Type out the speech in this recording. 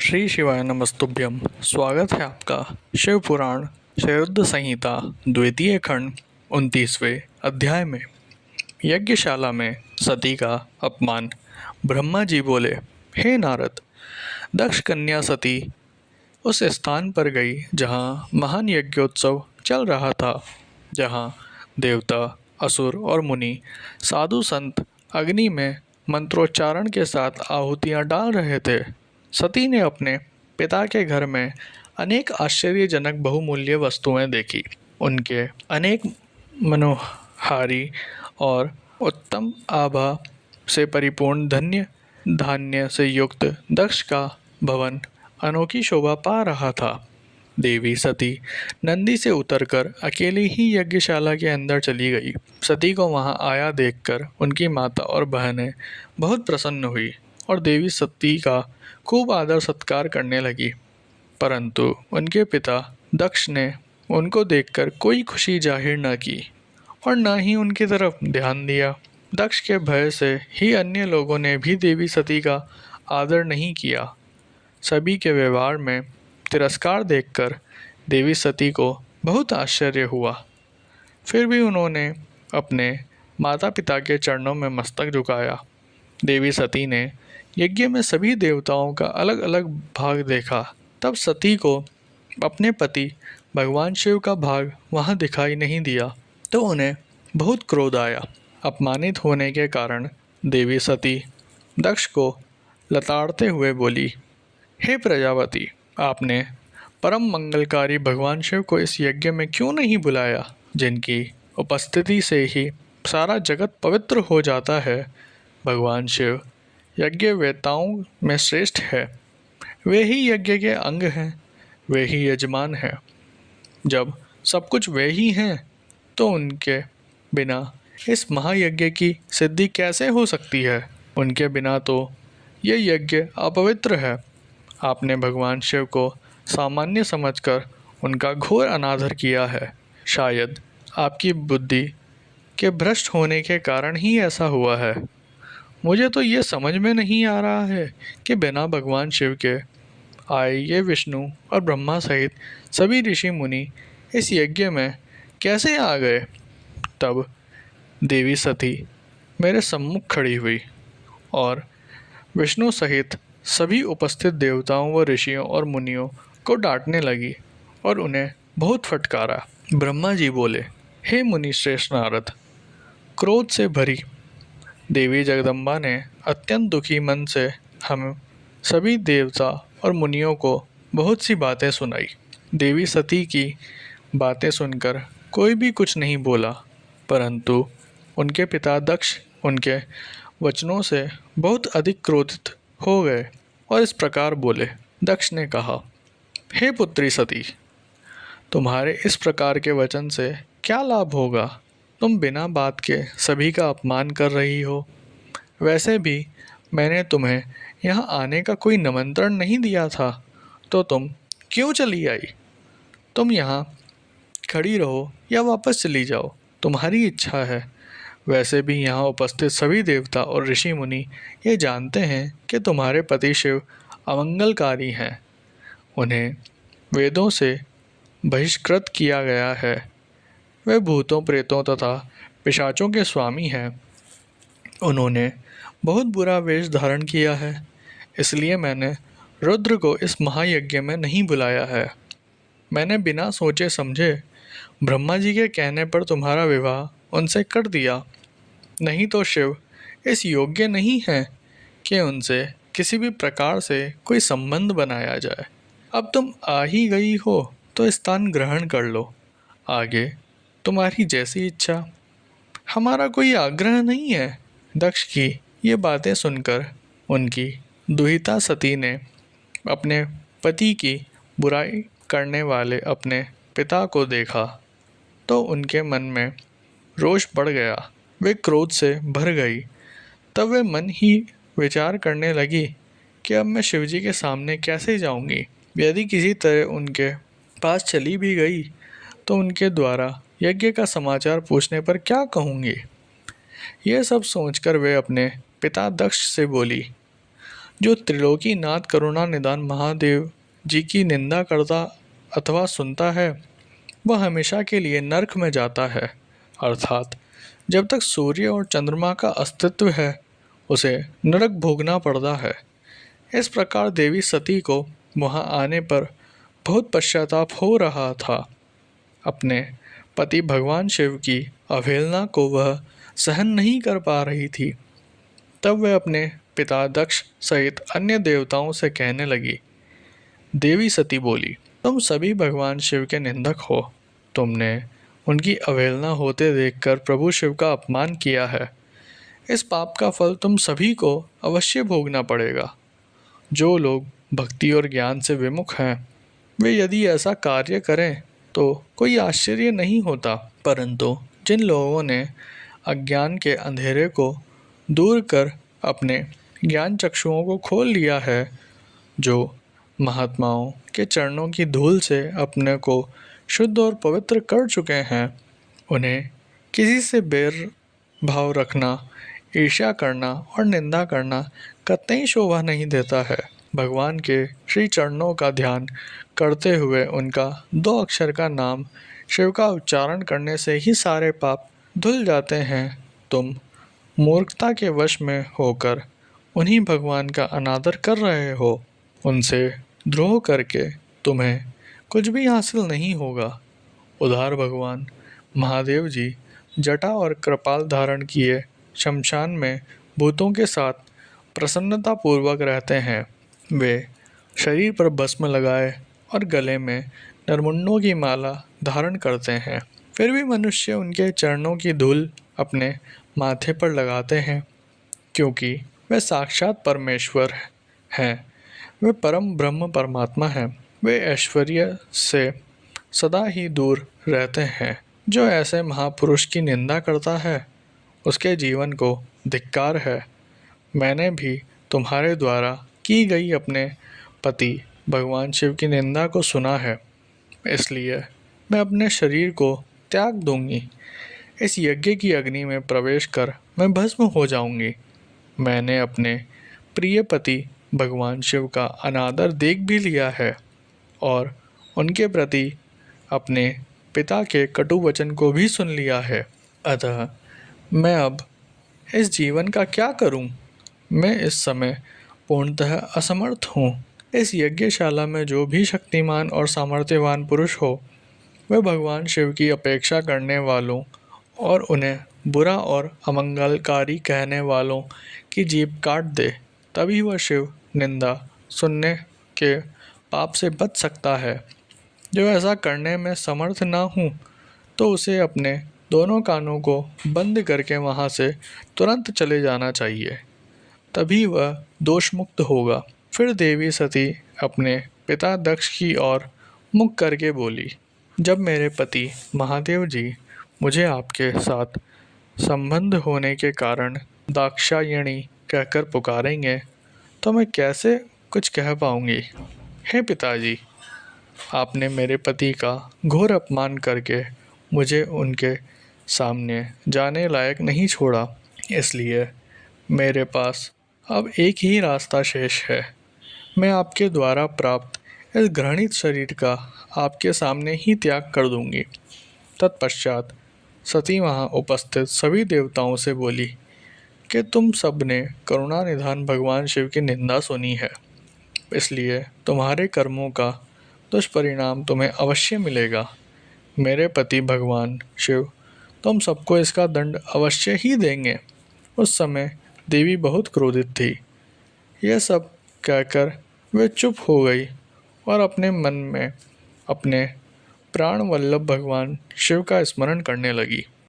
श्री शिवाय नमस्तुभ्यम। स्वागत है आपका शिव पुराण शयुद्ध संहिता द्वितीय खंड 29वें अध्याय में। यज्ञशाला में सती का अपमान। ब्रह्मा जी बोले, हे नारद, दक्ष कन्या सती उस स्थान पर गई जहाँ महान यज्ञोत्सव चल रहा था, जहाँ देवता, असुर और मुनि, साधु संत अग्नि में मंत्रोच्चारण के साथ आहुतियाँ डाल रहे थे। सती ने अपने पिता के घर में अनेक आश्चर्यजनक बहुमूल्य वस्तुएं देखी। उनके अनेक मनोहारी और उत्तम आभा से परिपूर्ण धन्य धान्य से युक्त दक्ष का भवन अनोखी शोभा पा रहा था। देवी सती नंदी से उतरकर अकेली ही यज्ञशाला के अंदर चली गई। सती को वहां आया देखकर उनकी माता और बहनें बहुत प्रसन्न हुई और देवी सती का खूब आदर सत्कार करने लगी। परंतु उनके पिता दक्ष ने उनको देखकर कोई खुशी जाहिर न की और न ही उनकी तरफ ध्यान दिया। दक्ष के भय से ही अन्य लोगों ने भी देवी सती का आदर नहीं किया। सभी के व्यवहार में तिरस्कार देखकर देवी सती को बहुत आश्चर्य हुआ। फिर भी उन्होंने अपने माता पिता के चरणों में मस्तक झुकाया। देवी सती ने यज्ञ में सभी देवताओं का अलग अलग भाग देखा। तब सती को अपने पति भगवान शिव का भाग वहां दिखाई नहीं दिया तो उन्हें बहुत क्रोध आया। अपमानित होने के कारण देवी सती दक्ष को लताड़ते हुए बोली, हे प्रजापति, आपने परम मंगलकारी भगवान शिव को इस यज्ञ में क्यों नहीं बुलाया, जिनकी उपस्थिति से ही सारा जगत पवित्र हो जाता है। भगवान शिव यज्ञ वेताओं में श्रेष्ठ है। वे ही यज्ञ के अंग हैं, वे ही यजमान हैं। जब सब कुछ वे ही हैं तो उनके बिना इस महायज्ञ की सिद्धि कैसे हो सकती है। उनके बिना तो ये यज्ञ अपवित्र है। आपने भगवान शिव को सामान्य समझकर उनका घोर अनादर किया है। शायद आपकी बुद्धि के भ्रष्ट होने के कारण ही ऐसा हुआ है। मुझे तो ये समझ में नहीं आ रहा है कि बिना भगवान शिव के आए ये विष्णु और ब्रह्मा सहित सभी ऋषि मुनि इस यज्ञ में कैसे आ गए। तब देवी सती मेरे सम्मुख खड़ी हुई और विष्णु सहित सभी उपस्थित देवताओं व ऋषियों और मुनियों को डांटने लगी और उन्हें बहुत फटकारा। ब्रह्मा जी बोले, हे मुनि श्रेष्ठ नारद, क्रोध से भरी देवी जगदम्बा ने अत्यंत दुखी मन से हम सभी देवता और मुनियों को बहुत सी बातें सुनाई। देवी सती की बातें सुनकर कोई भी कुछ नहीं बोला, परंतु उनके पिता दक्ष उनके वचनों से बहुत अधिक क्रोधित हो गए और इस प्रकार बोले। दक्ष ने कहा, हे पुत्री सती, तुम्हारे इस प्रकार के वचन से क्या लाभ होगा। तुम बिना बात के सभी का अपमान कर रही हो। वैसे भी मैंने तुम्हें यहाँ आने का कोई निमंत्रण नहीं दिया था, तो तुम क्यों चली आई। तुम यहाँ खड़ी रहो या वापस चली जाओ, तुम्हारी इच्छा है। वैसे भी यहाँ उपस्थित सभी देवता और ऋषि मुनि ये जानते हैं कि तुम्हारे पति शिव अमंगलकारी हैं। उन्हें वेदों से बहिष्कृत किया गया है। वे भूतों, प्रेतों तथा पिशाचों के स्वामी हैं। उन्होंने बहुत बुरा वेश धारण किया है, इसलिए मैंने रुद्र को इस महायज्ञ में नहीं बुलाया है। मैंने बिना सोचे समझे ब्रह्मा जी के कहने पर तुम्हारा विवाह उनसे कर दिया। नहीं तो शिव इस योग्य नहीं है कि उनसे किसी भी प्रकार से कोई संबंध बनाया जाए। अब तुम आ ही गई हो तो स्थान ग्रहण कर लो। आगे तुम्हारी जैसी इच्छा, हमारा कोई आग्रह नहीं है। दक्ष की ये बातें सुनकर उनकी दुहिता सती ने अपने पति की बुराई करने वाले अपने पिता को देखा तो उनके मन में रोष बढ़ गया। वे क्रोध से भर गई। तब वे मन ही विचार करने लगी कि अब मैं शिवजी के सामने कैसे जाऊंगी। यदि किसी तरह उनके पास चली भी गई तो उनके द्वारा यज्ञ का समाचार पूछने पर क्या कहूँगी। यह सब सोचकर वे अपने पिता दक्ष से बोली, जो त्रिलोकीनाथ करुणानिधान महादेव जी की निंदा करता अथवा सुनता है वह हमेशा के लिए नरक में जाता है, अर्थात जब तक सूर्य और चंद्रमा का अस्तित्व है उसे नरक भोगना पड़ता है। इस प्रकार देवी सती को वहां आने पर बहुत पश्चाताप हो रहा था। अपने पति भगवान शिव की अवहेलना को वह सहन नहीं कर पा रही थी। तब वह अपने पिता दक्ष सहित अन्य देवताओं से कहने लगी। देवी सती बोली, तुम सभी भगवान शिव के निंदक हो। तुमने उनकी अवहेलना होते देखकर प्रभु शिव का अपमान किया है। इस पाप का फल तुम सभी को अवश्य भोगना पड़ेगा। जो लोग भक्ति और ज्ञान से विमुख हैं वे यदि ऐसा कार्य करें तो कोई आश्चर्य नहीं होता, परंतु जिन लोगों ने अज्ञान के अंधेरे को दूर कर अपने ज्ञान चक्षुओं को खोल लिया है, जो महात्माओं के चरणों की धूल से अपने को शुद्ध और पवित्र कर चुके हैं, उन्हें किसी से बैर भाव रखना, ईर्ष्या करना और निंदा करना कतई शोभा नहीं देता है। भगवान के श्री चरणों का ध्यान करते हुए उनका 2 अक्षर का नाम शिव का उच्चारण करने से ही सारे पाप धुल जाते हैं। तुम मूर्खता के वश में होकर उन्हीं भगवान का अनादर कर रहे हो। उनसे द्रोह करके तुम्हें कुछ भी हासिल नहीं होगा। उधार भगवान महादेव जी जटा और कृपाल धारण किए शमशान में भूतों के साथ प्रसन्नता पूर्वक रहते हैं। वे शरीर पर भस्म लगाए और गले में नरमुंडों की माला धारण करते हैं। फिर भी मनुष्य उनके चरणों की धूल अपने माथे पर लगाते हैं, क्योंकि वे साक्षात परमेश्वर हैं। वे परम ब्रह्म परमात्मा हैं। वे ऐश्वर्य से सदा ही दूर रहते हैं। जो ऐसे महापुरुष की निंदा करता है उसके जीवन को धिक्कार है। मैंने भी तुम्हारे द्वारा की गई अपने पति भगवान शिव की निंदा को सुना है, इसलिए मैं अपने शरीर को त्याग दूंगी। इस यज्ञ की अग्नि में प्रवेश कर मैं भस्म हो जाऊंगी। मैंने अपने प्रिय पति भगवान शिव का अनादर देख भी लिया है और उनके प्रति अपने पिता के कटु वचन को भी सुन लिया है। अतः मैं अब इस जीवन का क्या करूं? मैं इस समय पूर्णतः असमर्थ हूँ। इस यज्ञशाला में जो भी शक्तिमान और सामर्थ्यवान पुरुष हो वह भगवान शिव की अपेक्षा करने वालों और उन्हें बुरा और अमंगलकारी कहने वालों की जीभ काट दे, तभी वह शिव निंदा सुनने के पाप से बच सकता है। जो ऐसा करने में समर्थ ना हूँ तो उसे अपने दोनों कानों को बंद करके वहाँ से तुरंत चले जाना चाहिए, तभी वह दोष मुक्त होगा। फिर देवी सती अपने पिता दक्ष की ओर मुख करके बोली, जब मेरे पति महादेव जी मुझे आपके साथ संबंध होने के कारण दाक्षायणी कहकर पुकारेंगे तो मैं कैसे कुछ कह पाऊंगी। हे पिताजी, आपने मेरे पति का घोर अपमान करके मुझे उनके सामने जाने लायक नहीं छोड़ा, इसलिए मेरे पास अब एक ही रास्ता शेष है। मैं आपके द्वारा प्राप्त इस घृणित शरीर का आपके सामने ही त्याग कर दूंगी। तत्पश्चात सती वहाँ उपस्थित सभी देवताओं से बोली कि तुम सब ने करुणानिधान भगवान शिव की निंदा सुनी है, इसलिए तुम्हारे कर्मों का दुष्परिणाम तुम्हें अवश्य मिलेगा। मेरे पति भगवान शिव तुम सबको इसका दंड अवश्य ही देंगे। उस समय देवी बहुत क्रोधित थी। यह सब कहकर वे चुप हो गई और अपने मन में अपने प्राण वल्लभ भगवान शिव का स्मरण करने लगी।